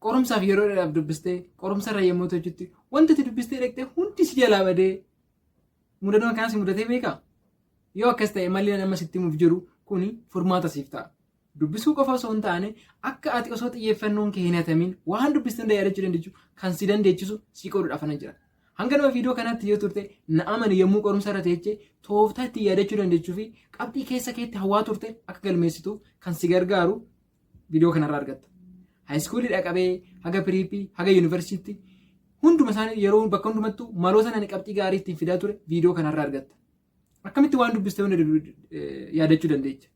qorumsaaf yeroo dheeraaf dubbistee qorumsarra yommuu hojjetti wanti ati dubbistee dhaqxee hundi si jalaa badee mudannoo akkanas mudatee beekaa? Yoo akkas ta'e malli nama sitti himuuf jiru kuni furmaata siif ta'a. Dubbisuu qofa osoo hin taane akka ati osoo xiyyeeffannoon kee hin hatamin waan dubbistee hunda yaadachuu dandeechu kan si dandeechisu si qooduudhaaf ana jira. Hanga nama viidiyoo kanaatti yoo turte na amani yommuu qorumsa irra teechee tooftaa itti yaadachuu dandeechuu fi qabxii keessa keetti hawaa turte akka galmeessituuf kan si gargaaru viidiyoo kanarraa argatta. Haayiskuulii dhaqabee haga piriippii haga yuunivarsiitii hunduma isaanii yeroo bakka hundumattuu maloota nani qabxii gaarii ittiin fidaa ture viidiyoo kanarraa argatta. Akkamitti waan dubbistee hunda yaadachuu dandeecha?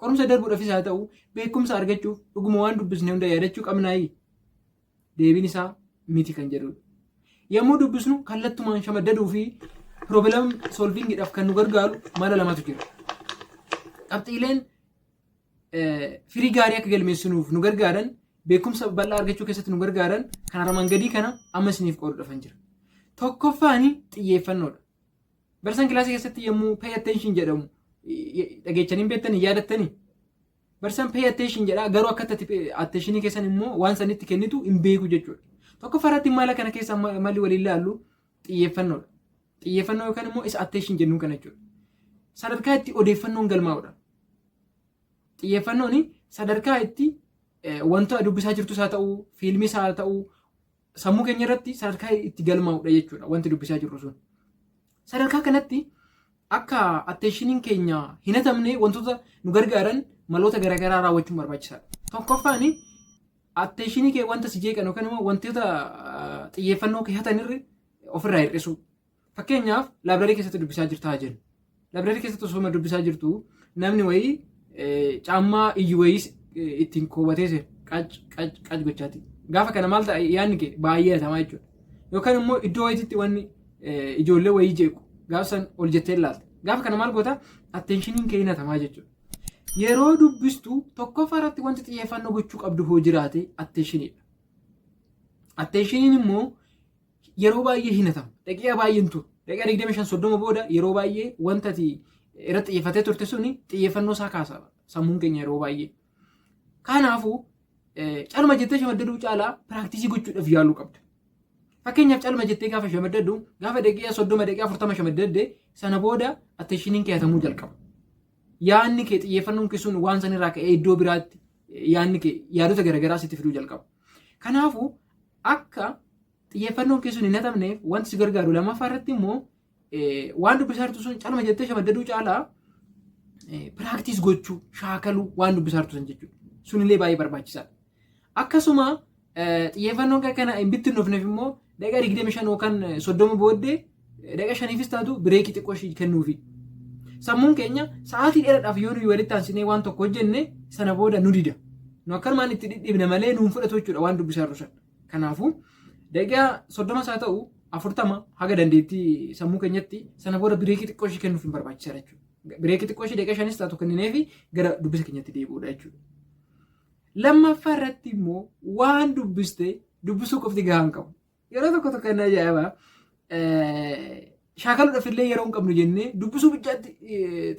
Qorumsa darbuudhaafis haa ta'u beekumsa argachuuf dhuguma waan dubbisnee hunda yaadachuu qabnaayi? Deebiin isaa miti kan jedhudha. Yommuu dubbisnu kallattumaan shamaddaduu fi piroobileem soolvingiidhaaf kan nu gargaaru mala lamatu jira. Qabxiileen firii gaarii akka galmeessinuuf nu gargaaran beekumsa bal'aa argachuu keessatti nu gargaaran kan armaan gadii kana amma isiniif qooduudhaaf jira. Tokkoffaan xiyyeeffannoodha. Barsiisaan kilaasii keessatti yommuu pay attention jedhamu dhageechanii beektanii yaadattanii barsiisaan pay attention jedhaa garuu akka attentionii keessan immoo waan sanitti kennitu hin beeku jechuudha. Tokkoffaa irratti mala kana keessa malli waliin ilaallu xiyyeeffannoodha. Xiyyeeffannoo yookaan immoo isa attention jennuun kana jechuudha. Sadarkaa itti odeeffannoon galmaa'udha. Xiyyeeffannoon sadarkaa itti wanta dubbisaa jirtus haa ta'uu fiilmis haa ta'uu sammuu keenya irratti sadarkaa itti galmaa'udha jechuudha wanti dubbisaa jirru sun. Sadarkaa kanatti akka attenshiniin keenya hin hatamne wantoota nu gargaaran maloota garaagaraa raawwachuun barbaachisaadha. Tokkoffaan attentionii kee wanta si jeeqan yookaan immoo wantoota xiyyeeffannoo kee hatanirra ofirraa hir'isu. Fakkeenyaaf laabraarii keessatti dubbisaa jirtaa jennu. Laabraarii keessatti osoo dubbisaa jirtu namni wayii caammaa iyyu wayii ittiin koobateese qac gochaati. Gaafa kana maal ta'a yaadni kee baay'ee hatamaa jechuudha. Yookaan immoo iddoo wayiitti wanni ijoollee wayii jeequ gaafa san ol jettee ilaalta. Gaafa kana maal goota attenshiniin kee hin hatamaa jechuudha. Yeroo dubbistu tokkoffaa irratti wanti xiyyeeffannoo gochuu qabdu hoo jiraate attenshiiniidha. Attenshiniin immoo yeroo baay'ee hin hatamu. Daqiiqaa baay'een turu. Daqiiqaa 25-30 booda yeroo baay'ee wanta ati irratti xiyyeeffatee turte suni xiyyeeffannoo isaa kaasa sammuun keenya yeroo baay'ee. Kanaafuu calma jettee shamaddaduu caalaa piraaktisii gochuudhaaf yaaluu qabda. Fakkeenyaaf calma jettee gaafa shamaddaduu gaafa daqiiqaa 30 daqiiqaa 40 shamaddadde sana booda attenshiniin kee hatamuu jalqaba. Yaanni kee xiyyeeffannoon kee sun waan sanirraa ka'ee iddoo biraatti yaanni kee yaadota garaagaraa sitti fiduu jalqaba. Kanaafuu akka xiyyeeffannoon kee sun hin hatamneef wanti si gargaaru lammaffaa irratti immoo waan dubbisaa jirtu sun calma jettee shamaddaduu caalaa piraaktis gochuu shaakaluu waan dubbisaa jirtu sun jechuudha. Sunillee baay'ee barbaachisaadha. Akkasuma xiyyeeffannoon kana hin bittinnoofneef immoo daqiiqaa 25 yookaan 30 booddee daqiiqaa 5fis taatu bireekii xiqqoo ishii kennuufi. Sammuun keenya sa'aatii dheeraadhaaf yoo nuyi walitti aansinee waan tokko hojjenne sana booda nu dida. Nu akkanumaan itti dhidhiibna malee nuun fudhatu jechuudha waan dubbisaa jirru sana. Kanaafuu daqiiqaa 30 haa ta'u 40 haga dandeettii sammuu keenyatti sana booda bireekii xiqqoo ishii kennuuf hin barbaachisaadha jechuudha. Bireekii xiqqoo ishii daqiiqaa 5 taatu kennineefi gara dubbisa keenyatti deebi'uudha jechuudha. Lammaffaa irratti immoo waan dubbiste dubbisuu qofti gahaa hin qabu. Yeroo tokko tokko inni ajaa'ibaa shaakaluudhaaf illee yeroo hin qabnu jennee dubbisuu bichaatti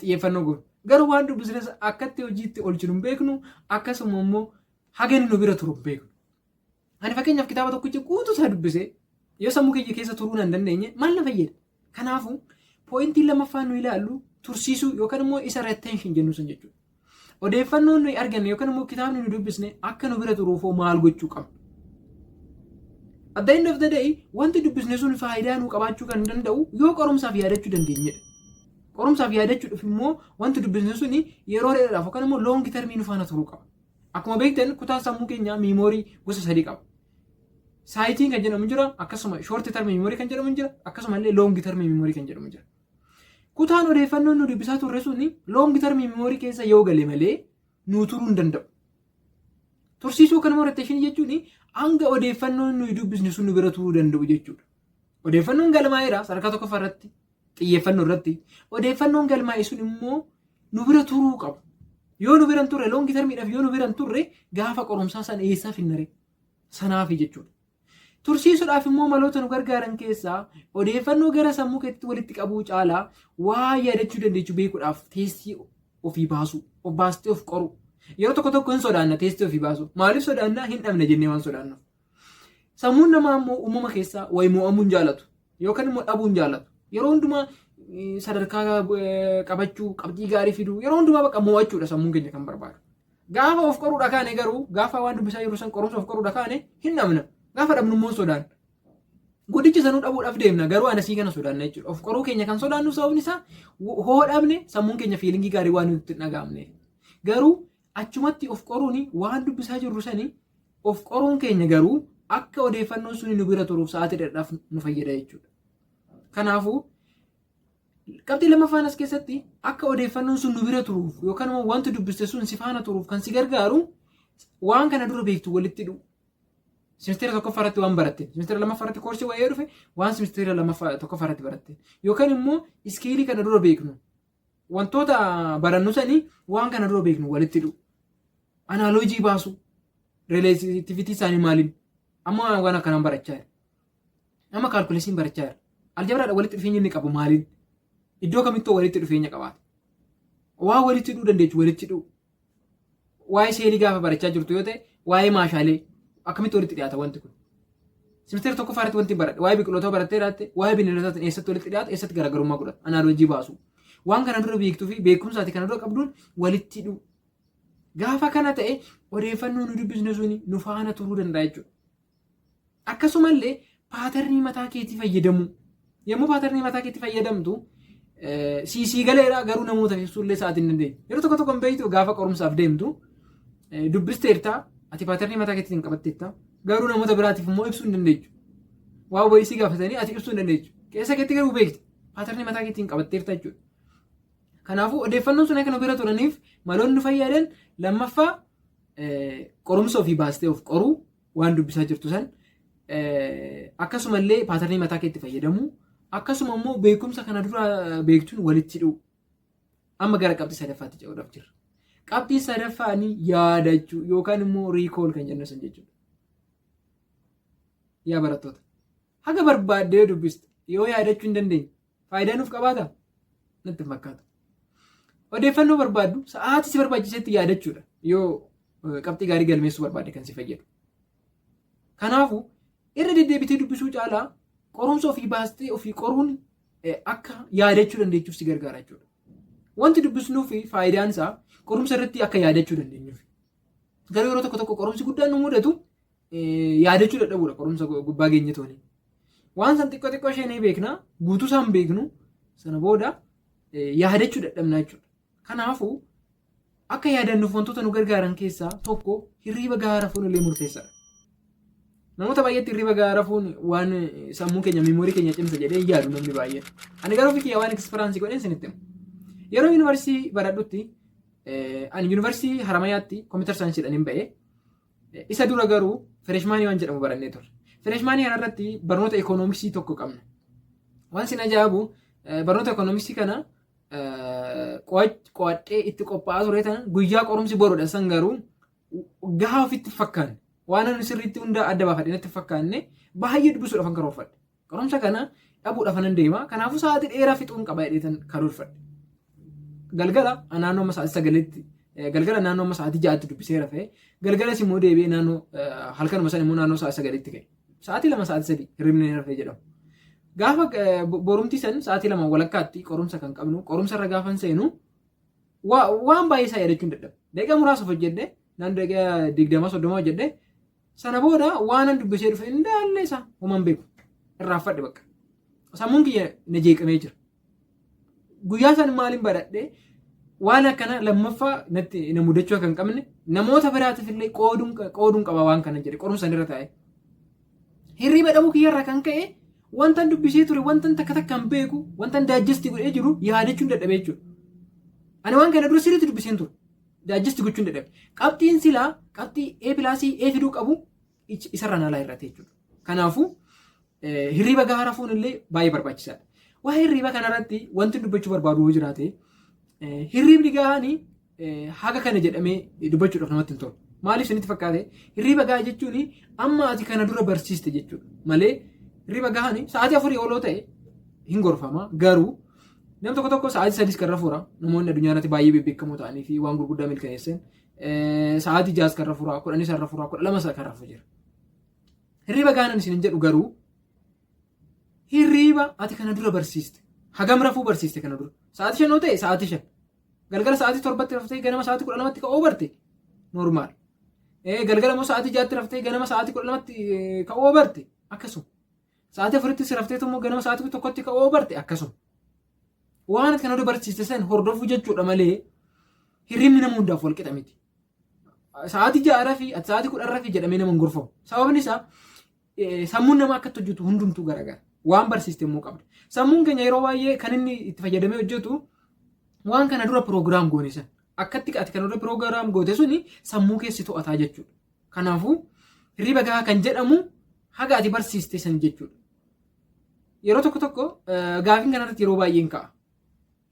xiyyeeffannoo goonu. Garuu waan dubbisnes akkatti hojiitti oolchinu hin beeknu akkasuma immoo hagani nu bira turu hin beeknu. Ani fakkeenyaaf kitaaba tokkicha guutuu isaa dubbisee yoo sammuu keenya keessa turuu hin dandeenye maal na fayyada? Kanaafuu pooyintiin lammaffaan nu ilaallu tursiisuu yookaan immoo isa retention jennu sun jechuudha. Odeeffannoon nuyi arganne yookaan immoo kitaabni nu dubbisne akka nu bira turuuf maal gochuu qabna? At the end of the day wanti dubbisne sun faayidaa nu qabaachuu kan danda'u yoo qorumsaaf yaadachuu dandeenyedha. Qorumsaaf yaadachuudhaaf immoo wanti dubbisne sun yeroo dheeraadhaaf yookaan immoo long termii nu faana turuu qaba. Akkuma beektan kutaan sammuu keenyaa miimoorii gosa 3 qaba. Saayitiin kan jedhamu jira akkasuma short term miimoorii kan jedhamu jira akkasuma illee long term miimoorii kan jedhamu jira. Kutaan odeeffannoon nu dubbisaa turre sun long term miimoorii keessa yoo gale malee nu turuu hin danda'u. Tursiisuu kan immoo retention jechuun hanga odeeffannoon nuyi dubbisne sun nu bira turuu danda'u jechuudha. Odeeffannoon galmaa'eera sadarkaa tokkoffaa irratti xiyyeeffannoo irratti odeeffannoon galmaa'e sun immoo nu bira turuu qabu. Yoo nu bira hin turre long termiidhaaf yoo nu bira hin turre gaafa qorumsaa sana eessaa finnare sanaafi jechuudha. Tursiisuudhaaf immoo maloota nu gargaaran keessaa odeeffannoo gara sammuu keetti walitti qabuu caalaa waa yaadachuu dandeechuu beekuudhaaf teessii ofii baasuu of baastee of qoru Yeroo tokko tokko hin sodaanna teessee ofii baasu. Maaliif sodaannaa hin dhabne jennee waan sodaannuuf. Sammuun namaa immoo uumama keessaa wayi mo'amuu hin jaalatu yookaan immoo dhabuu hin jaalatu. Yeroo hundumaa sadarkaa qabachuu qabxii gaarii fiduu yeroo hundumaa bakka mo'achuudha sammuun keenya kan barbaadu. Gaafa of qoruudha kaane garuu gaafa waan dubbisaa jiru san qorumsa of qoruudha kaane hin dhabna. Gaafa dhabnu immoo sodaan. Guddicha sanuu dhabuudhaaf deemna garuu anasii kana sodaanna jechuudha. Of qoruu keenya kan sodaannu sababni isaa hoo dhabne sammuun keenya fiilingii gaarii waan nutti dhagaamne. Garuu achumatti of qoruun waan dubbisaa jirru sanii of qoruun keenya garuu akka odeeffannoon sun nu bira turuuf sa'aatii dheeraadhaaf nu fayyada jechuudha. Kanaafuu qabxii lammaffaan as keessatti akka odeeffannoon sun nu bira turuuf yookaan immoo wanti dubbiste sun si faana turuuf kan si gargaaru waan kana dura beektu walitti hidhu. Simisteera tokkoffaa irratti waan baratte simisteera lammaffaa irratti koorsii wayii dhufe waan simisteera tokkoffaa irratti baratte yookaan immoo iskiilii kana dura beeknu wantoota barannu sanii waan kana dura beeknu walitti hidhu. Anaaloojii baasu rileetivitii isaanii maaliin amma waan akkanaan barachaa jira. Amma kaalkuleesiin barachaa jira. Aljabaraadha walitti dhufeenya inni qabu maaliin? Iddoo kamittoo walitti dhufeenya qabaata? Waa walitti hidhuu dandeechu walitti hidhuu. Waa'ee seelii gaafa barachaa jirtu yoo ta'e waa'ee maashaalee akkamitti walitti dhiyaata wanti kun? Simisteera tokkoffaa irratti wanti baradhe waa'ee biqilootaa barattee dhaatte waa'ee bineeldotaa eessatti walitti dhiyaata eessatti garaagarummaa godhata anaaloojii baasu. Waan kana dura beektuu fi beekumsaati kana dura qabduun walitti hidhuu. Gaafa kana ta'e odeeffannoo nu dubbisne suni nu faana turuu danda'a jechuudha. Akkasumallee paatarnii mataa keetii fayyadamu. Yommuu paatarnii mataa keetii fayyadamtu siisii galeera garuu namoota ibsuullee sa'aatii hin dandeenye. Yeroo tokko tokko beektu gaafa qorumsaaf deemtu dubbisteertaa ati paatarnii mataa keetiin qabatteetta garuu namoota biraatiif immoo ibsuu hin dandeechu. Waa wayisii gaafatanii ati ibsuu hin dandeechu. Keessa keetti garuu beekta paatarnii mataa keetiin qabatteerta jechuudha. Kanaafuu odeeffannoon sun akka nu bira turaniif maloonni fayyadan lammaffaa qorumsa ofii baastee of qoruu waan dubbisaa jirtu san akkasumallee paatarnii mataa keetti fayyadamu akkasuma immoo beekumsa kana dura beektuun walitti hidhuu. Amma gara qabxii sadaffaatti ce'uudhaaf jirra. Qabxii sadaffaan yaadachuu yookaan immoo riikool kan jennu san jechuudha. Yaa barattoota haga barbaaddee dubbiste yoo yaadachuu hin dandeenye faayidaa nuuf qabaata? Natti fakkaata. Odeeffannoo barbaaddu sa'aatii si barbaachisetti yaadachuudha yoo qabxii gaarii galmeessuu barbaadde kan si fayyadu. Kanaafuu irra deddeebitee dubbisuu caalaa qorumsa ofii baastee ofii qoruun akka yaadachuu dandeechuuf si gargaara jechuudha. Wanti dubbisnuu fi faayidaan isaa qorumsa irratti akka yaadachuu dandeenyuuf. Garuu yeroo tokko tokko qorumsi guddaan nu mudatu yaadachuu dadhabuudha qorumsa gubbaa geenye tooni. Waan san xiqqoo xiqqoo ishee ni beekna guutuu isaan beeknu sana booda yaadachuu dadhabna jechuudha. Kanaafuu akka yaadannuuf wantoota nu gargaaran keessaa tokko hirriba gahaa rafuun illee murteessaadha. Namoota baay'eetti hirriba gahaa rafuun waan sammuu keenya miimoorii keenya cimsa jedhee yaadu namni baay'een. Ani garuu fikii waan ekspiraansii godheen isinitti himu. Yeroo yuunivarsiitii baradhutti ani yuunivarsiitii Haramayaatti kompiitar saayinsiidhaan hin ba'e. Isa dura garuu fireeshmaanii waan jedhamu barannee turre. Fireeshmaanii kanarratti barnoota ikoonomiksii tokko qabna. Waan sin ajaa'ibu barnoota ikoonomiksii kana qo'adhee itti qophaa'aa ture tan guyyaa qorumsi boruudha san garuu gahaa ofitti fakkaanne waan ani sirriitti hunda adda baafadhe natti fakkaanne baay'ee dubbisuudhaaf kan karoorfadhe. Qorumsa kana dhabuudhaaf nan deema kanaafuu sa'aatii dheeraa fixuun qaba jedheetan karoorfadhe. Galgala naannoo amma sa'aatii sagaleetti galgala naannoo amma sa'aatii ja'aatti dubbisee rafee galgalas immoo deebi'ee naannoo halkanuma san immoo naannoo sa'aatii sagaleetti ka'e. Sa'aatii lama sa'aatii sadii hirribni rafee jedhamu. Gaafa borumti san sa'aatii lama walakkaatti qorumsa kan qabnu qorumsa irra gaafan seenu waan baay'ee isaa yaadachuun dadhabe. Daqiiqaa muraasaaf hojjedhe naannoo daqiiqaa 20-30 hojjedhe sana booda waan an dubbisee dhufe indaalle isaa homaan beeku irraanfadhe bakka. Sammuun kiyya na jeeqamee jira. Guyyaa san maaliin badhadhe waan akkana lammaffaa natti na mudachuu kan qabne namoota biraatiif illee qooduun qaba waan kana jedhe qorumsa irra taa'e. Hirriba dhabuu kiyyarraa kan ka'e wanta dubbisee ture wanta takka takkaan beeku wanta daajjesti godhee jiru yaadachuun dadhabee jechuudha. Ani waan kana dura sirriitti dubbiseen ture daajjesti gochuun dadhabe. Qabxiin silaa qabxii A+ fiduu qabu isarraan alaa irratti jechuudha. Kanaafuu hirriba gahaa rafuun illee baay'ee barbaachisaadha. Waa'ee hirriba kanarratti wanti dubbachuu barbaadu yoo jiraate hirribni gahaan haga kana jedhamee dubbachuudhaaf namatti hin tolu. Maaliif isinitti fakkaate hirriba gahaa jechuun amma ati kana dura barsiiste jechuudha malee hirriba gahaan sa'aatii 4 oloo ta'e hin gorfama garuu nam tokko sa'aatii 3 kan rafuudha namoonni addunyaa irratti baay'ee beekamoo ta'anii fi waan gurguddaa milkaneessan sa'aatii 6 kan rafuraa 10 san rafuraa 12 kan rafu jira. Hirriba gaanan isin jedhu garuu hirriba ati kana dura barsiiste hagam rafuu barsiiste kana dura sa'aatii 5 ta'e sa'aatii 5 galgala sa'aatii 7tti raftee ganama sa'aatii 12tti ka'uu barte normaal. Galgala immoo sa'aatii 6tti raftee ganama sa'aatii 12tti ka'uu barte akkasuma. Sa'aatii 4tti raftee immoo ganama sa'aatii 1tti ka'uu barte akkasuma. Waan kana dura barsiiste san hordofuu jechuudha malee hirribni nama hundaaf wal qixa miti. Sa'aatii 6 rafii sa'aatii 10 rafii jedhamee nama hin gorfamu. Sababni isaa sammuun namaa akkatti hojjetu hundumtuu garagara. Waan barsiiste immoo qabda. Sammuun keenya yeroo baay'ee kan inni itti fayyadamee hojjetu waan kana dura proogiraam goone san. Akkatti ati kana dura proogiraam goote suni sammuu keessi to'ataa jechuudha. Kanaafuu hirriba gahaa kan jedhamu haga ati barsiiste san jechuudha. Yeroo tokko gaafiin kanarratti yeroo baay'een ka'a.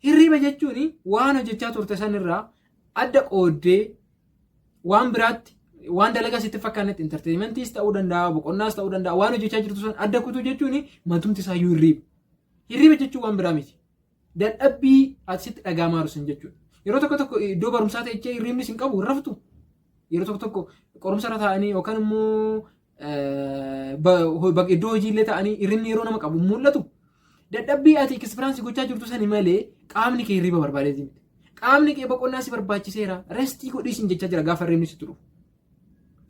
Hirriba jechuun waan hojjechaa turte sanirraa adda qooddee waan biraatti waan dalagaa sitti fakkaanetti entertainmentiis ta'uu danda'a, boqonnaas ta'uu danda'a, waan hojjechaa jirtu san adda kutuu jechuun matumti isaayyuu hirriba. Hirriba jechuun waan biraa miti. Dadhabbii ati sitti dhagaamaa jiru jechuudha. Yeroo tokko iddoo barumsaa ta'ee hirribni sin qabu raftu. Yeroo tokko qorumsa irra taa'anii yookaan immoo iddoo hojiillee ta'anii hirribni yeroo nama qabu mul'atu. Dadhabbii ati ekspiraansii gochaa jirtu sani malee qaamni kee hirriba barbaadeeti miti. Qaamni kee boqonnaa si barbaachiseera. Restii godhii sin jechaa jira gaafa hirribni sitti dhufu.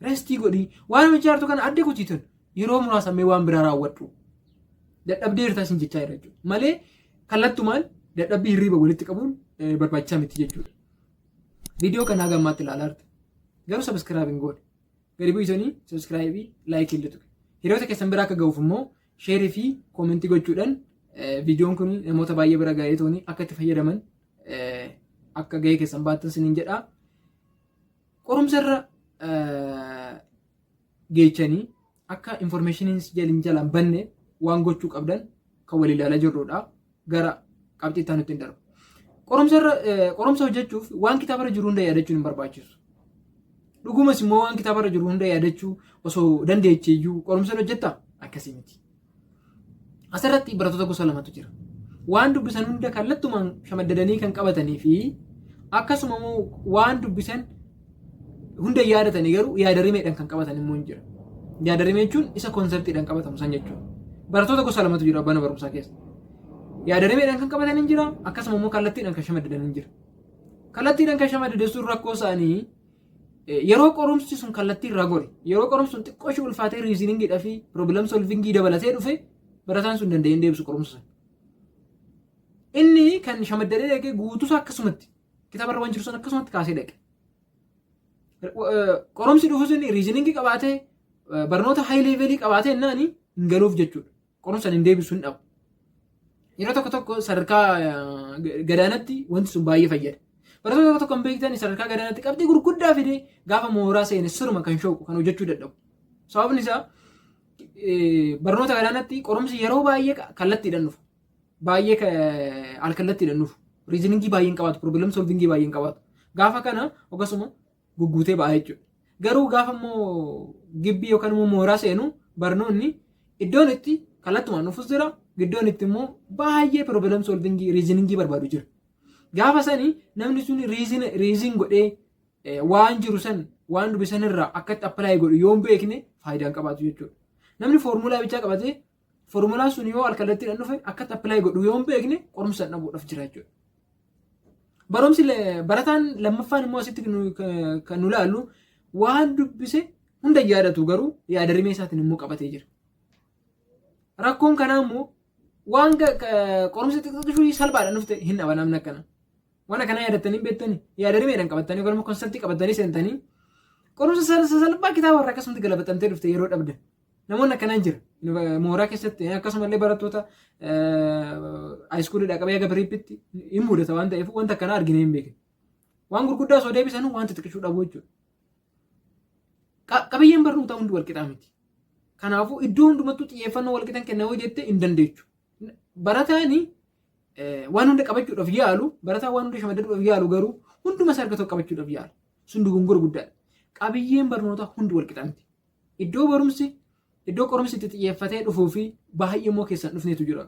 Restii godhii waan hojjechaa jirtu kana adda kuchiitan yeroo muraasamee waan biraa raawwadhu. Dadhabdee hirtaa sin jechaa jira jechuudha. Malee kallattumaan dadhabbii hirriba walitti qabuun barbaachisaa miti jechuudha. Viidiyoo kanaa gammaatti ilaalaa jirtu. Garuu sabiskiraabiin godhe. Gadi bu'isanii sabiskiraabii laayikii illee tuqe. Hiriyoota keessan biraa akka ga'uuf immoo sheerii fi koomentii gochuudhaan viidiyoon kun namoota baay'ee bira ga'ee tooni akka itti fayyadaman akka ga'ee keessan baattan siniin jedha. Qorumsarra geechanii akka informationiin jalaan banne waan gochuu qabdan kan wal ilaalaa jirrudha. Gara qabxii itti nutti hin darbu. Qorumsa hojjechuuf waan kitaabarra jiru hunda yaadachuun hin barbaachisu. Dhugumas immoo waan kitaabarra jiru hunda yaadachuu osoo dandeecheeyyuu qorumsa hojjetta akkasii miti. Asirratti barattoota gosa lamatu jira. Waan dubbisan hunda kallattumaan shamaddadanii kan qabatanii fi akkasuma immoo waan dubbisan hunda yaadatanii garuu yaadarimeedhaan kan qabatan immoo hin jira. Yaadarimee jechuun isa konseptiidhaan qabatamu san jechuudha. Barattoota gosa lamatu jira mana barumsaa keessa. Yaadarimeedhaan kan qabatan hin jira akkasuma immoo kallattiidhaan kan shamaddadan hin jira. Kallattiidhaan kan shamaddadeessuun rakkoo isaanii yeroo qorumsi sun kallattii irraa gore yeroo qorumsi sun xiqqoo ishee ulfaatee riiziniingiidhaa fi piroobilam solvingii dabalatee dhufe barataan sun danda'ee hin deebisu qorumsa sana. Inni kan shamaddadee dhaqee guutuusaa akkasumatti kitaabarra waan jiru sun akkasumatti kaasee dhaqe. Qorumsi dhufu sun riiziniingii qabaatee barnoota haay leevelii qabaatee innaani hin galuuf jechuudha. Qorumsa hin deebisu hin dhabu. Yeroo tokko sadarkaa gadaanatti wanti sun baay'ee fayyada. Barattoota tokko kan beektan sadarkaa gadaanatti qabxii gurguddaa fidee gaafa mooraa seene sirma kan shooqu kan hojjechuu dadhabu. Sababni isaa barnoota gadaanatti qorumsi yeroo baay'ee kallattiidhaan dhufu. Baay'ee alkallattiidhaan dhufu. Riiziniingii baay'een qabaatu, piroobilam solvingii baay'een qabaatu. Gaafa kana akkasuma gugguutee ba'a jechuudha. Garuu gaafa immoo gibbii yookaan immoo mooraa seenu barnoonni iddoon itti kallattumaan dhufus jira. Giddoon itti immoo baay'ee piroobilam solvingii riiziniingii barbaadu jira. Gaafa sanii namni sun riizin godhee waan jiru san waan dubbisan irraa akkatti appilaayi godhu yoo hin beekne faayidaan qabaatu jechuudha. Namni foormulaa bichaa qabatee foormulaan sun yoo alkallattiidhaan dhufe akkatti appilaayi godhu yoo hin beekne qorumsa dhabuudhaaf jira jechuudha. Barumsi barataan lammaffaan immoo asitti kan nu ilaallu waan dubbise hunda yaadatu garuu yaadarimee isaatiin immoo qabatee jira. Rakkoon kanaa immoo waan qorumsa xixiqqoo salphaadhaan dhufte hin dhaban namni akkana. Waan akkana yaadatanii beektanii yaadarimeedhaan qabatanii yookaan immoo konseptii qabatanii seentanii qorumsa salphaa kitaaba irraa akkasumatti galabatamtee dhufte yeroo dhabde. Namoonni akkanaan jira. Mooraa keessatti akkasumallee barattoota haayiskuuliidhaa qabee aga biriippitti hin mudata waan ta'eef wanta akkanaa argine hin beekne. Waan gurguddaa osoo deebisan wanta xixiqqoo dhabuu jechuudha. Qabiyyeen barnootaa hundi walqixaa miti. Kanaafuu iddoo hundumattuu xiyyeeffannoo walqixan kennamuu jettee hin dandeechu. Barataan waan hunda qabachuudhaaf yaalu barataan waan hunda shamaddaduudhaaf yaalu garuu hunduma isaa argatu qabachuudhaaf yaalu. Sun dogongora guddaadha. Qabiyyeen barnootaa hundi walqixa miti. Iddoo qorumsi itti xiyyeeffatee dhufuu fi baay'ee immoo keessaan dhufneetu jira.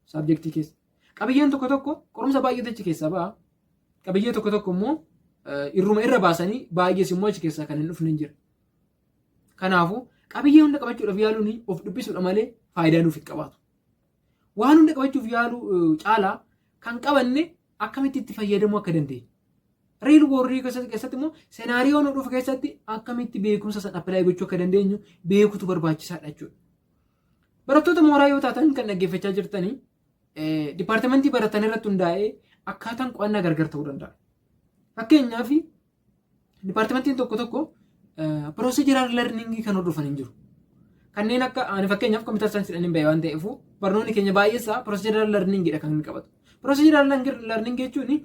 Saabjektii keessa. Qabiyyeen tokko qorumsa baay'eetu achi keessaa ba'a. Qabiyyee tokko immoo irruma irra baasanii baay'ees immoo achi keessaa kan hin dhufne jira. Kanaafuu qabiyyee hunda qabachuudhaaf yaaluun of dubbisuudha malee faayidaa nuuf hin qabaatu. Waan hunda qabachuuf yaaluu caalaa kan qabanne akkamitti itti fayyadamuu akka dandeenya. Riil worrii keessatti immoo seenaariyoo nu dhufu keessatti akkamitti beekumsa san appilaayi gochuu akka dandeenyu beekutu barbaachisaadha jechuudha. Barattoota mooraa yoo taatan kan dhaggeeffachaa jirtanii dipaartimentii baratan irratti hundaa'ee akkaataan qo'annaa gargar ta'uu danda'a. Fakkeenyaaf dipaartimentiin tokko proosijiraal larningii kan hordofan hin jiru. Kanneen akka ani fakkeenyaaf kompiitar saayinsiidhaan hin bahe waan ta'eef barnoonni keenya baay'eesaa proosijiraal larningiidha kan inni qabatu. Proosijiraal larningii jechuun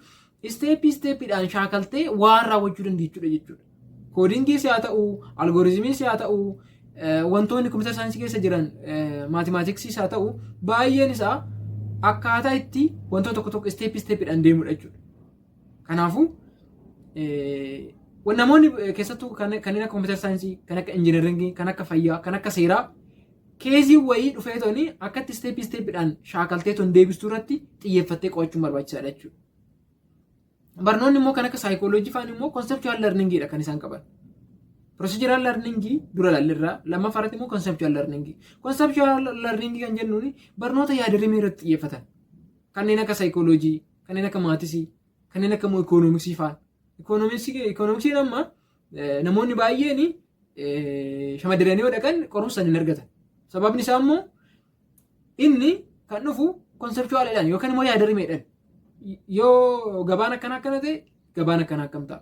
isteeppiidhaan shaakaltee waan raawwachuu dandeechuudha jechuudha. Koodingiis haa ta'u, algooriizimiis haa ta'u, wantoonni kompiitar saayinsii keessa jiran maatimaatiksiis haa ta'u, baay'een isaa akkaataa itti wantoota tokko isteeppiidhaan deemudha jechuudha. Kanaafuu namoonni keessattuu kanneen akka kompiitar saayinsii, kan akka injineeringii, kan akka fayyaa, kan akka seeraa keezii wayii dhufeetoni akkatti isteeppiidhaan shaakaltee ton deebistuu irratti xiyyeeffattee qo'achuun barbaachisaadha jechuudha. Barnoonni immoo kan akka saayikooloojii fa'aan immoo konsepchuwaal larningiidha kan isaan qaban. Proosijiraal larningii dura lallirraa lammaffaarratti immoo konsepchuwaal larningii. Konsepchuwaal larningii kan jennuun barnoota yaadarimee irratti xiyyeeffatan. Kanneen akka saayikooloojii, kanneen akka maatisii, kanneen akka ikoonomiksii fa'aan. Ikoonomiksiin amma namoonni baay'een shamaddiranii yoo dhaqan qorumsa hin argatan. Sababni isaa immoo inni kan dhufu konsepchuwaalidhaan yookaan immoo yaadarimeedhaan. Yoo gabaan akkana ta'e gabaan akkana akkam ta'a.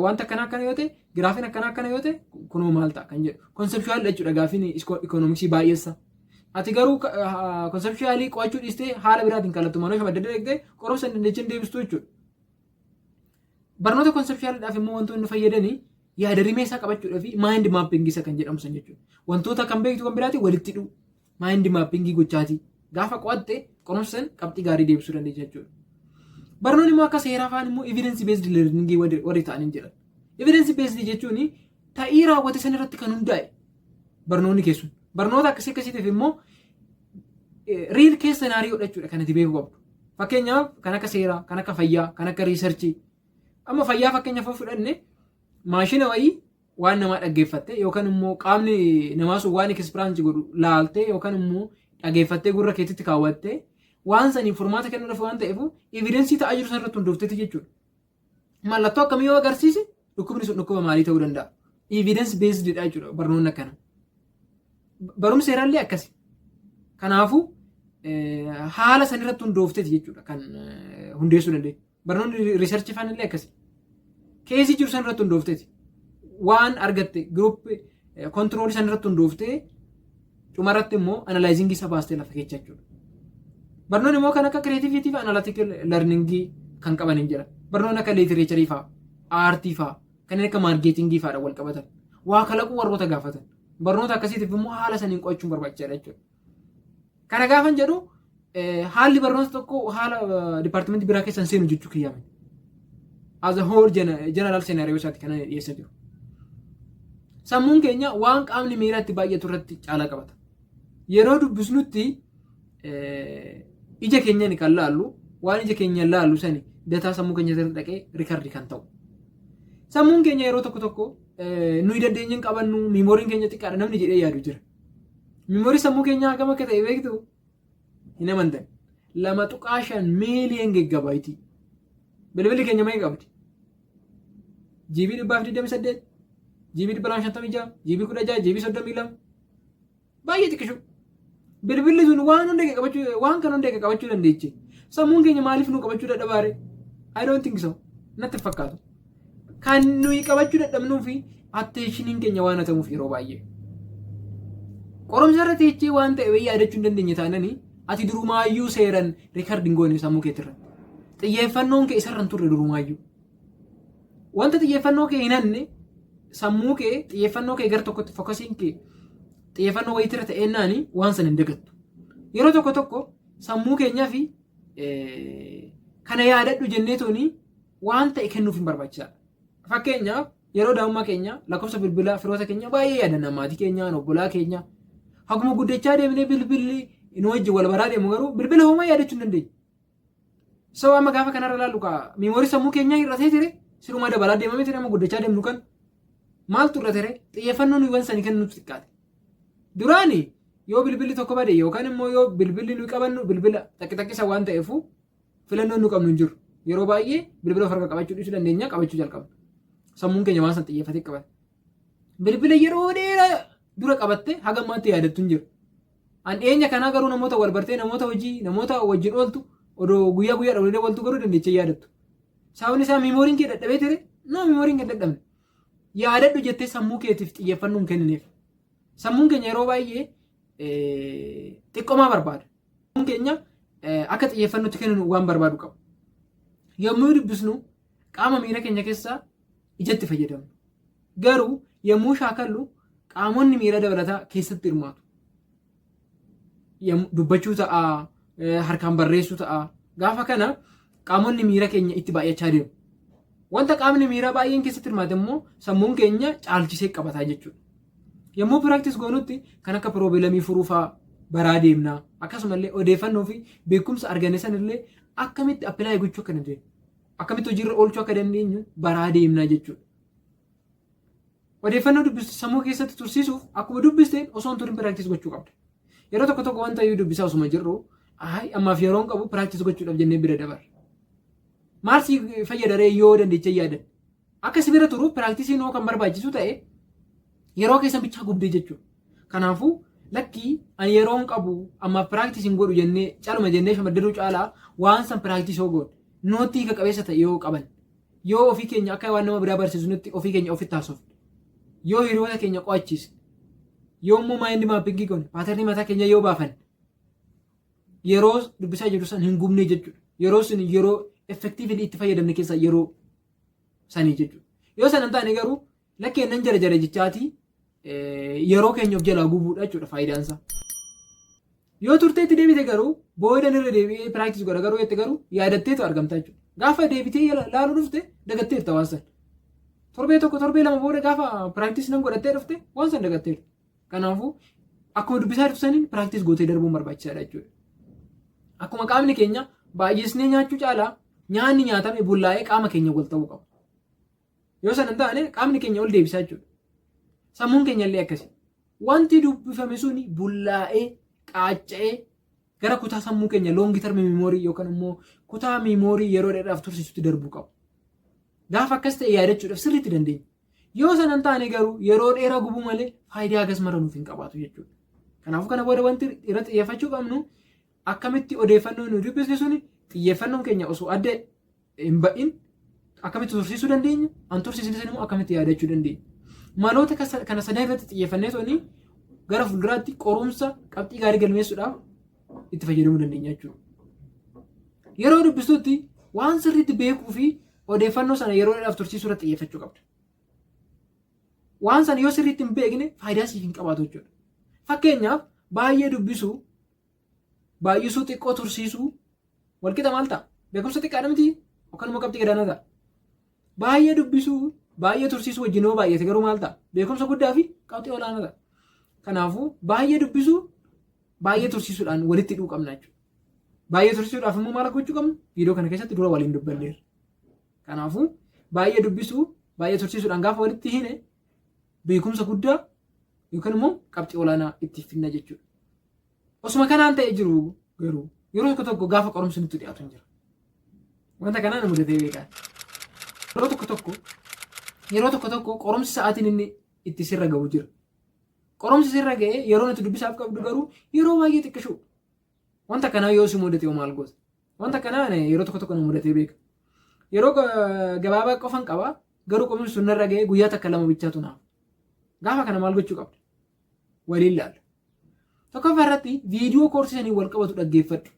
Wanta akkana yoo ta'e giraafiin akkana yoo ta'e kunoo maal ta'a kan jedhu. Konsepchuwaalidha jechuudha gaafiin ikoonomiksii baay'eessa. Ati garuu konsepchuwaalii qo'achuu dhiistee haala biraatiin kallattuu manoo shamaddiranii eegdee qorumsa dandeettiin deebistuu jechuudha. Barnoota konsepchuwaaliidhaaf immoo wantoonni fayyadanii yaadarimee isaa qabachuudhaa fi maayindi maappingii isa kan jedhamu san jechuudha. Wantoota kan beektu kan biraati walitti hidhuu maayindi maappingii gochaati. Gaafa qo'atte qorumsa san qabxii gaarii deebisuu dandeenya jechuudha. Barnoonni immoo akka seeraa fa'aan immoo evidence based learning warri ta'anii jiran. Evidence based jechuun ta'ii raawwate san irratti kan hundaa'e barnoonni keessuun. Barnoota akkasiitiif immoo riil keessa seenaariyoo jechuudha kan itti beekuu qabdu. Fakkeenyaaf kan akka seeraa, kan akka fayyaa, kan akka riisarchii. Amma fayyaa fakkeenyaaf fudhanne maashina wayii waan namaa dhaggeeffatte yookaan immoo qaamni namaa sun waan ekspiraansi godhu laaltee yookaan immoo dhaggeeffattee gurra keetitti kaawwattee waan saniif furmaata kennuudhaaf waan ta'eef evidensii ta'aa jiru sanarratti hundoofteeti jechuudha. Mallattoo akkamii yoo agarsiise dhukkubni sun dhukkuba maalii ta'uu danda'a. Evidence based dha jechuudha barnoonni akkana. Barumsi seeraallee akkasi. Kanaafuu haala sanirratti hundoofteeti jechuudha kan hundeessuu dandeenya. Barnoonni riisarchii fa'aan akkasi. Keezii jiru sanirratti hundoofteeti. Waan argatte giruuppii kontiroolii sanirratti hundooftee dhumarratti immoo analaayizingii isa baastee lafa keessa jechuudha. Barnoonni immoo kan akka kireetiviitii fi analaatikal larningii kan qaban hin jira. Barnoonni akka liitireecharii fa'aa, aartii fa'aa, kanneen akka maarkeetingii fa'aadhaan wal qabatan. Waa kalaquu warroota gaafatan. Barnoota akkasiitiif immoo haala saniin qo'achuun barbaachisaadha jechuudha. Kana gaafan jedhu haalli barnoota tokko haala dipaartimentii biraa keessa hin seenu jechuu kiyyaame. As a whole general scenario isaatti kan dhiyeessaa jiru. Sammuun keenya waan qaamni miiraa itti baay'atu irratti caalaa qabata. Yeroo dubbisnutti ija keenyaan kan laallu waan ija keenyaan laallu sani dataa sammuu keenya irratti dhaqee rikardi kan ta'u. Sammuun keenya yeroo tokko nuyi dandeenyeen qabannu miimooriin keenya xiqqaadha namni jedhee yaadu jira. Miimoorii sammuu keenyaa hagam akka ta'e beektu hin amantan. 2.5 miiliyoon giigabaayitii. Bilbilli keenya meeqa qabdi? GB 128, GB 256, GB 16, GB 32. Baay'ee xiqqishu. Bilbilli sun waan kan hundee qabachuu dandeechi. Sammuun keenya maaliif nu qabachuu dadhabaare? I don't think so. Natti fakkaatu. Kan nuyi qabachuu dadhabnuu fi attenshiniin keenya waan hatamuuf yeroo baay'ee. Qorumsa irra teechee waan ta'e yaadachuu hin dandeenye taananii ati durumaayyuu seeran riikardiin goone sammuu keetirra. Xiyyeeffannoon kee isarra hin turre durumaayyuu. Wanta xiyyeeffannoo kee hin hanne sammuu kee xiyyeeffannoo kee gara tokkotti fokkasiin kee xiyyeeffannoo wayitirra ta'eennaani waan sana hin dagattu. Yeroo tokko sammuu keenyaa fi kana yaadadhu jenneetoni waan ta'e kennuuf hin barbaachisaadha. Fakkeenyaaf yeroo daa'imummaa keenya lakkoofsa bilbilaa firoota keenya baay'ee yaadanna maatii keenyaa obbolaa keenya haguma guddachaa deemnee bilbilli nu wajjin wal baraa deemu garuu bilbila homaa yaadachuu hin dandeenye. So amma gaafa kanarra ilaallu miimoorii sammuu keenyaa hir'atee ture Siruma dabalaa deemamee ture nama guddachaa deemnu kan maal turre ture xiyyeeffannoon iwwan sanii kennu nutti xiqqaate. Duraani yoo bilbilli tokko bade yookaan immoo yoo bilbilli nu qabannu bilbila xaqqisa waan ta'eefu filannoon nu qabnu hin jiru. Yeroo baay'ee bilbila of harka qabachuu dhiisuu dandeenya qabachuu jalqabna. Sammuun keenya waan san xiyyeeffatee qabata. Bilbila yeroo dheeraa dura qabatte haga ammaatti yaadattu hin jiru. An dhiyeenya kanaa garuu namoota wal bartee namoota hojii namoota wajjin ooltu odoo guyyaa dhawlee waltu garuu dandeechee yaadattu. Sababni isaa miimooriin kee dadhabee ture miimooriin kee dadhabne. Yaadadhu jettee sammuu keetiif xiyyeeffannoo hin kennineef. Sammuun keenya yeroo baay'ee xiqqoomaa barbaada. Sammuun keenya akka xiyyeeffannootti kennu waan barbaadu qaba. Yommuu dubbisnu qaama miira keenya keessaa ijatti fayyadamnu. Garuu yommuu shaakallu qaamonni miira dabalataa keessatti hirmaatu. Dubbachuu ta'a, harkaan barreessuu ta'a. Gaafa kana qaamonni miira keenya itti baay'achaa deemu. Wanta qaamni miiraa baay'een keessatti hirmaate immoo sammuun keenya caalchisee qabataa jechuudha. Yommuu piraaktis goonutti kan akka piroobilamii furuufaa baraa deemnaa. Akkasumallee odeeffannoo fi beekumsa arganne sanillee akkamitti appilaayi gochuu akka dandeenyu, akkamitti hojiirra oolchuu akka dandeenyu baraa deemnaa jechuudha. Odeeffannoo dubbistu sammuu keessatti tursiisuuf akkuma dubbisteen osoo hin turin piraaktis gochuu qabda. Yeroo tokko tokko wanta iyyuu dubbisaa osuma jirru ammaaf yeroo hin qabu piraaktis gochuudhaaf jennee bira dabarra. Maal si fayyadaree yoo dandeechee yaadan akka si bira turu piraaktisii noo kan barbaachisu ta'e yeroo keessan bichaa gubdee jechuudha. Kanaafuu lakkii ani yeroo hin qabu ammaaf piraaktisii hin godhu jennee calma jennee shamaddaruu caalaa waan san piraaktisii yoo goone nootii hiika qabeessa ta'e yoo qaban yoo ofii keenya akka waan nama biraa barsiisu nutti ofii keenya ofitti haasofne yoo hiriyoota keenya qo'achiise yoo immoo maayindi maappingii goone paatarnii mataa keenya yoo baafan yeroo dubbisaa jiru san hin gubne jechuudha. Yeroo sun yeroo effektiivili itti fayyadamne keessaa yeroo sanii jechuudha. Yoo san hin taane garuu lakkeennan jara jechaatii yeroo keenya of jalaa gubuudha jechuudha faayidaansaa. Yoo turteetti deebite garuu boodan irra deebi'ee piraaktis godha garuu jettee garuu yaadatteetu argamta jechuudha. Gaafa deebitee laaluu dhufte dagatteerta waan san. Torbee lama booda gaafa piraaktis nan godhattee dhufte waan san dagatteerta. Kanaafuu akkuma dubbisaa dhuftaniin piraaktis gootee darbuun barbaachisaadha jechuudha. Akkuma qaamni keenya baay'isnee nyaachuu caalaa nyaanni nyaatame bullaa'ee qaama keenya wal ta'uu qaba. Yoo san hin taane qaamni keenya ol deebisaa jechuudha. Sammuun keenya illee akkasi. Wanti dubbifame suni bullaa'ee qaacca'ee gara kutaa sammuu keenya loongi termi miimoorii yookaan immoo kutaa miimoorii yeroo dheeraaf tursiisutti darbuu qaba. Gaafa akkas ta'e yaadachuudhaaf sirriitti dandeenya. Yoo san hin taane garuu yeroo dheeraa gubuu malee faayidaa hagas mara nuuf hin qabaatu jechuudha. Kanaafuu kana booda wanti irratti xiyyeeffachuu qabnu akkamitti odeeffannoo nu dubbisne suni xiyyeeffannoon keenya osoo adda hin ba'in akkamitti tursiisuu dandeenya, an tursiisne san immoo akkamitti yaadachuu dandeenya. Maloota kana sadan irratti xiyyeeffannee tooni gara fuulduraatti qorumsa qabxii gaarii galmeessuudhaaf itti fayyadamuu dandeenya jechuudha. Yeroo dubbistutti waan sirriitti beekuu fi odeeffannoo sana yeroo dheeraaf tursiisuu irratti xiyyeeffachuu qabda. Waan sana yoo sirriitti hin beekne faayidaa siif hin qabaatu jechuudha. Fakkeenyaaf baay'ee dubbisuu, baay'isuu xiqqoo tursiisuu walqixa maal ta'a? Beekumsa xiqqaadha miti yookaan immoo qabxii gadaanaa ta'a. Baay'ee dubbisuu, baay'ee tursiisuu wajjin yoo baay'ate garuu maal ta'a? Beekumsa guddaa fi qabxii olaanaa ta'a. Kanaafuu baay'ee dubbisuu, baay'ee tursiisuudhaan walitti hidhuu qabna jechuudha. Baay'ee tursiisuudhaaf immoo maal gochuu qabna? Viidiyoo kana keessatti dura waliin dubbanneerra. Kanaafuu baay'ee dubbisuu, baay'ee tursiisuudhaan gaafa walitti hine beekumsa guddaa yookaan immoo qabxii olaanaa itti finna jechuudha. Osuma kanaan ta'ee jiru garuu yeroo tokko gaafa qorumsi nutti dhiyaatu hin jira. Wanta kanaan nu mudatee beekaa. Yeroo tokko qorumsi sa'aatiin inni itti sirra ga'u jira. Qorumsi sirra ga'ee yeroo nuti dubbisaaf qabdu garuu yeroo baay'ee xiqqishu. Wanta kanaa yoo si mudate maal goota? Wanta kanaan yeroo tokko nu mudatee beeka. Yeroo gabaabaa qofan qaba garuu qorumsi sun irra ga'ee guyyaa takka lama bichaatu naaf. Gaafa kana maal gochuu qabda? Waliin ilaalla. Tokkoffaa irratti viidiyoo koorsisanii wal qabatu dhaggeeffadhu.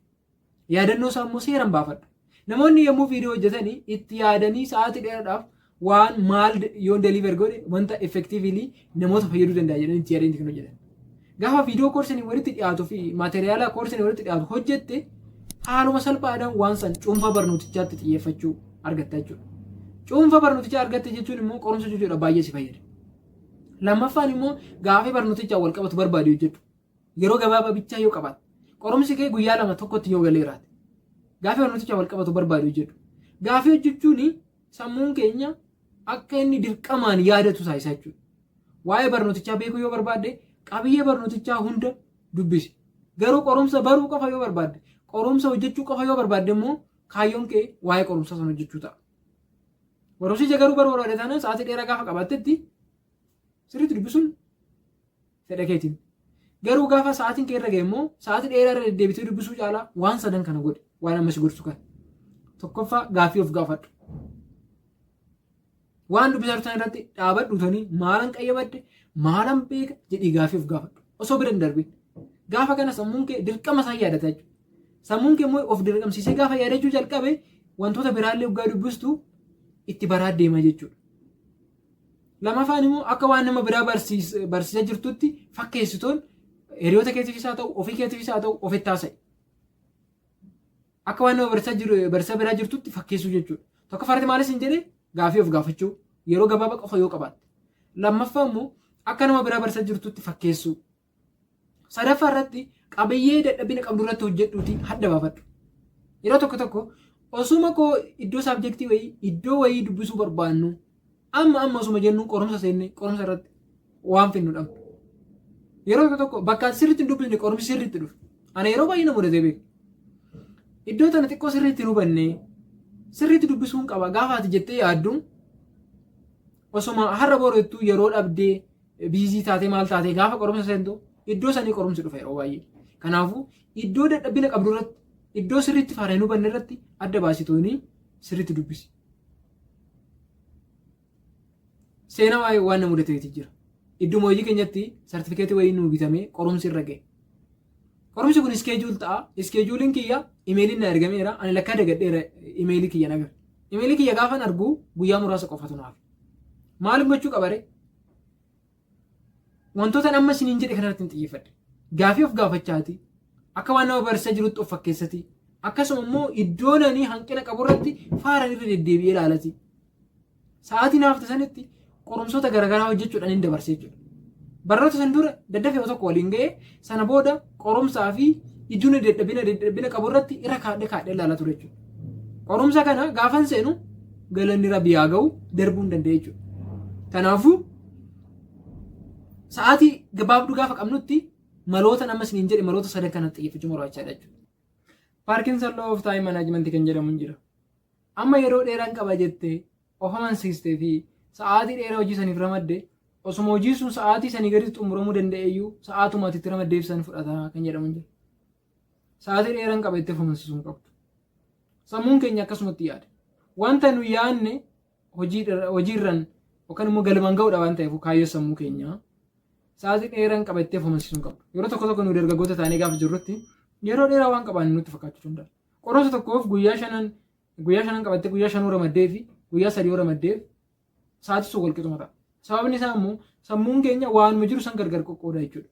Yaadannoo isaa immoo seeraan baafadhu. Namoonni yommuu viidiyoo hojjetanii itti yaadanii sa'aatii dheeraadhaaf waan maal yoo deliver godhe wanta effektiivili namoota fayyaduu danda'a jedhanii itti yaadanii kan hojjetan. Gaafa viidiyoo koorsisanii walitti dhiyaatu fi maateriyaala koorsisanii walitti dhiyaatu hojjette haaluma salphaadhaan waan san cuunfaa barnootichaatti xiyyeeffachuu argatta jechuudha. Cuunfaa barnootichaa argatte jechuun immoo qorumsa jechuudha baay'ee si fayyada. Lammaffaan immoo gaafa barnootichaa wal qabatu barbaade hojjetu. Yeroo gabaabaa bichaa yoo qabaate qorumsi kee guyyaa lama tokkotti yoo galeeraate gaafa barnootichaa wal qabatu barbaade hojjetu. Gaafa hojjechuun sammuun keenya akka inni dirqamaan yaadatu taasisa jechuudha. Waa'ee barnootichaa beekuu yoo barbaadde qabiyyee barnootichaa hunda dubbisi. Garuu qorumsa baruu qofa yoo barbaadde, qorumsa hojjechuu qofa yoo barbaadde immoo kaayyoon kee waa'ee qorumsa sana hojjechuu ta'a. Barumsicha garuu baruu barbaadde taanaan sa'aatii dheeraa gaafa qabaattetti sirriitti dubbisuun fedha keetiin. Garuu gaafa sa'aatiin kee irra ga'e immoo sa'aatii dheeraa irra deddeebitee dubbisuu caalaa waan sadan kana godhe waan amma si gorsu kana. Tokkoffaa gaaffii of gaafadhu. Waan dubbisaa turtan irratti dhaabadhuutanii maalan qayyabadde maalan beeka jedhii gaaffii of gaafadhu. Osoo bira hin darbin. Gaafa kana sammuun kee dirqama isaa yaadata jechuudha. Sammuun kee immoo of dirqamsiisee gaafa yaadachuu jalqabe wantoota biraallee waggaa dubbistu itti baraa deema jechuudha. Lamaffaan immoo akka waan nama biraa barsiisaa jirtutti fakkeessitoon hiriyoota keetiifis haa ta'u ofii keetiifis haa ta'u ofitti haasa'i. Akka waan nama barsiisaa biraa jirtutti fakkeessuu jechuudha. Tokko fardi maalis hin jedhee gaaffii of gaafachuu yeroo gabaabaa qofa yoo qabaatte. Lammaffaa immoo akka nama biraa barsiisaa jirtutti fakkeessuu. Sadaffaa irratti qabiyyee dadhabina qabdu irratti hojjedhuuti hadda baafadhu. Yeroo tokko tokko osuma koo iddoo saabjektii wayii iddoo wayii dubbisuu barbaannu amma osuma jennu qorumsa seenne qorumsa irratti waan finnu dhabdu. Yeroo tokko bakka sirriitti hin dubbisne qorumsi sirriitti dhufu. Ana yeroo baay'ee na mudatee beeku. Iddoo tana xiqqoo sirriitti hin hubanne sirriitti dubbisuun qaba gaafa ati jettee yaaddu osuma har'a boreettuu yeroo dhabdee biizii taatee maal taatee gaafa qorumsa seentu iddoo sanii qorumsi dhufa yeroo baay'ee. Kanaafuu iddoo dadhabina qabdu irratti iddoo sirriitti faara hin hubanne irratti adda baasitoonii sirriitti dubbisi. Seenaa waa'ee waan na mudateeti jira. Idduma hojii keenyatti sartifikeetii wayii nuu bitamee qorumsi irra ga'e. Qorumsi kun iskeejuul ta'a. Iskeejuuliin kiyya imeeliin na ergameera. Ani lakkaa dagadheera imeelii kiyya nagar. Imeelii kiyya gaafan argu guyyaa muraasa qofatu naaf. Maal gochuu qabare? Wantoota amma isiniin jedhe kanarratti hin xiyyeeffadhe. Gaaffii of gaafachaati. Akka waan nama barsiisaa jirutti of fakkeessati. Akkasuma immoo iddoo nanii hanqina qabu irratti faaran irra deddeebi'ee ilaalati. Sa'aatii naaf tasanitti qorumsoota garaagaraa hojjechuudhaan hin dabarsee jechuudha. Barnoota san dura daddafee tokko waliin ga'ee sana booda qorumsaa fi iddoo dadhabina qabu irratti irra kaadhee ilaalaa ture jechuudha. Qorumsa kana gaafan seenu galanni irra biyyaa ga'u darbuu hin danda'e jechuudha. Kanaafuu sa'aatii gabaabduu gaafa qabnutti maloota nama isiniin jedhe maloota sadan kanatti xiyyeeffachuu barbaachisaadha jechuudha. Parkinson Law of Time Management kan jedhamu hin jira. Amma yeroo dheeraan qaba jettee of amansiistee fi sa'aatii dheeraa hojii saniif ramadde osuma hojii sun sa'aatii sanii gadi xumuramuu danda'eeyyuu sa'aatuma atitti ramaddeef san fudhataa kan jedhamu hin jira. Sa'aatii dheeraan qaba jettee of amansiisuu hin qabdu. Sammuun keenya akkasumatti yaada. Wanta nu yaadne hojiirran yookaan immoo galmaan ga'uudha waan ta'eef kaayyoo sammuu keenyaa sa'aatii dheeraan qaba jettee of amansiisuu hin qabdu. Yeroo tokko tokko nu dargaggoota taanee gaafa jirrutti yeroo dheeraa waan qabaanne nutti fakkaachuu danda'a. Qorumsa tokkoof guyyaa shanan qabattee guyyaa shanuu ramaddee fi guyyaa sadii ramaddeef sa'aatii sun walqixuma ta'a. Sababni isaa immoo sammuun keenya waanuma jiru san gargar qoqqooda jechuudha.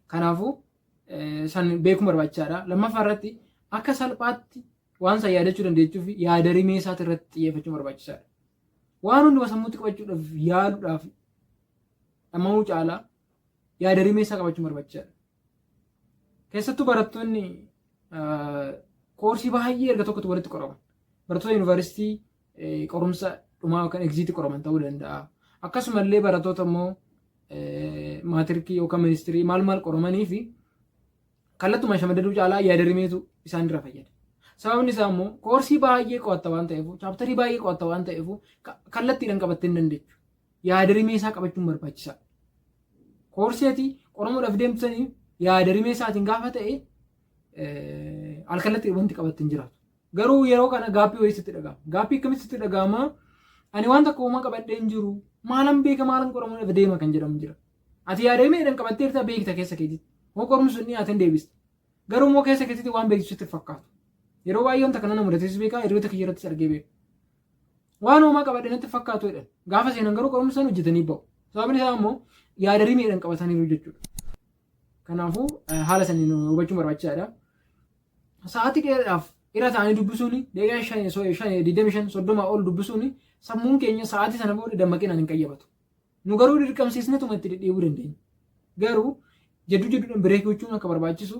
Kanaafuu san beekuun barbaachisaadha. Lammaffaa irratti akka salphaatti waan san yaadachuu dandeechuu fi yaada rimee isaati irratti xiyyeeffachuun barbaachisaadha. Waan hunduma sammuutti qabachuudhaaf yaaduudhaaf dhama'uu caalaa yaada rimee isaa qabachuun barbaachisaadha. Keessattuu barattoonni koorsii baay'ee erga tokkotti walitti qoraman. Barattoota yuunivarsiitii qorumsa dhumaa yookaan egziitii qoraman ta'uu danda'a. Akkasumallee barattoota immoo maatirikii yookaan ministirii maal qoramanii fi kallattumaan shamadaduu caalaa yaada rimeetu isaan irra fayyada. Sababni isaa immoo koorsii baay'ee qo'atta waan ta'eef chaaptarii baay'ee qo'atta waan ta'eef kallattiidhaan qabattee hin dandeechu. Yaada rimee isaa qabachuun barbaachisaadha. Koorsii qoramuudhaaf deemtanii yaada rimee isaatiin gaafa ta'e alkalatti wanti qabattee hin jiraatu. Garuu yeroo kana gaaffii wayii sitti dhaga'ama. Gaaffii akkamitti sitti dhaga'ama? Ani waan tokko uumaa qabadhee hin jiru. Maalan beeka maalan qoramuudhaaf deema kan jedhamu jira. Ati yaada rimeedhaan qabattee irraa beekta keessa keetiitti. Moo qorumsi sun dhiyaateen deebista. Garuu immoo keessa keetiitti waan beeksisu fakkaatu. Yeroo baay'ee wanta kana nama mudatees beekaa hiriyoota kiyya irrattis argee beeku. Waan uumaa qabadhee natti fakkaatu jedhan. Gaafa seenan garuu qorumsa sana hojjetanii ba'u. Sababni isaa immoo yaada rimeedhaan qabataniiru jechuudha. Kanaafuu haala saniin hubachuun barbaachisaadha. Sa'aatii dheeraadhaaf irra taa'anii dubbisuun daqiiqaa 25-30 ol dubbisuun sammuun keenya sa'aatii sana booda dammaqinaan hin qayyabatu. Nu garuu dirqamsiisneetuma itti dhidhiibuu dandeenya. Garuu jedduudhaan bireekii gochuun akka barbaachisu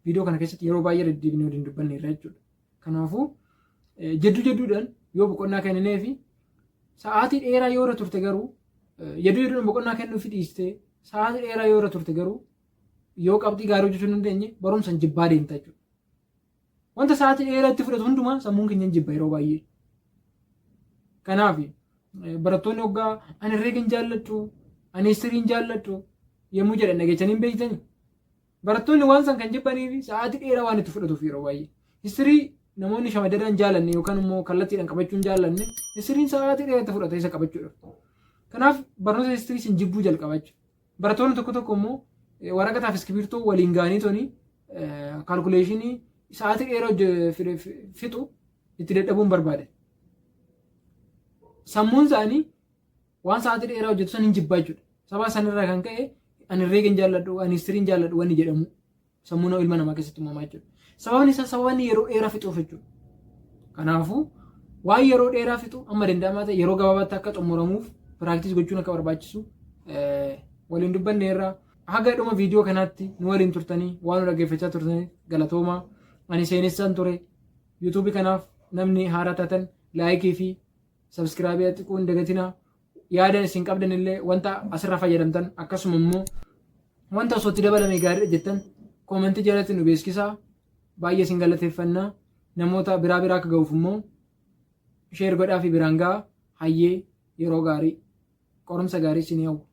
viidiyoo kana keessatti yeroo baay'ee deddeebinee waliin dubbanne irra jechuudha. Kanaafuu jedduudhaan yoo boqonnaa kenninee fi sa'aatii dheeraa yoo irra turte garuu yeduun boqonnaa kennuu fi dhiistee sa'aatii dheeraa yoo irra turte garuu yoo qabxii gaarii hojjechuu hin dandeenye barumsaan jibbaa deemta jechuudha. Wanta sa'aatii dheeraa itti fudhatu hundumaa sammuun keenya jibba yeroo baay'ee. Kanaaf barattoonni hoggaa ani herreega hin jaalladhu, ani histirii hin jaalladhu yommuu jedhan dhageechanii hin beektanii. Barattoonni waan san kan jibbanii fi sa'aatii dheeraa waan itti fudhatuuf yeroo baay'ee. Histirii namoonni shamadada hin jaallanne yookaan immoo kallattiidhaan qabachuu hin jaallanne histiriin sa'aatii dheeraa itti fudhata isa qabachuudhaaf. Kanaaf barnoota histirii sin jibbuu jalqabachu. Barattoonni tokko tokko immoo waraqataa fi iskibirtoo waliin gaanii toni kaalkuleeshinii sa'aatii dheeraa fixu itti dadhabuun barbaade. Sammuun isaanii waan sa'aatii dheeraa hojjetu san hin jibbaa jechuudha. Sababa sanirraa kan ka'e ani herreega hin jaalladhu, ani histirii hin jaalladhu wanni jedhamu sammuun ilma namaa keessatti uumamaa jechuudha. Sababni isaa sababni yeroo dheeraa fixuuf jechuudha. Kanaafuu waan yeroo dheeraa fixu amma danda'amaa ta'e yeroo gabaabaatti akka xumuramuuf piraaktiis gochuun akka barbaachisu waliin dubbanne irraa haga dhuma viidiyoo kanaatti nu waliin turtanii waan nu dhaggeeffachaa turtaniif galatoomaa. Ani seenessaan ture yuutuubii kanaaf namni haaraa taatan laayikii fi sabskiraabii xiqqoo hin dagatinaa. Yaada isin qabdan illee wanta asirra fayyadamtan akkasuma immoo wanta osoo itti dabalame gaariidha jettan koomentii jalatti nu beeksisaa. Baay'ee isin galateeffannaa. Namoota biraa akka ga'uuf immoo sheer godhaa fi biraan gahaa. Hayyee yeroo gaarii qorumsa gaarii isin hawwu.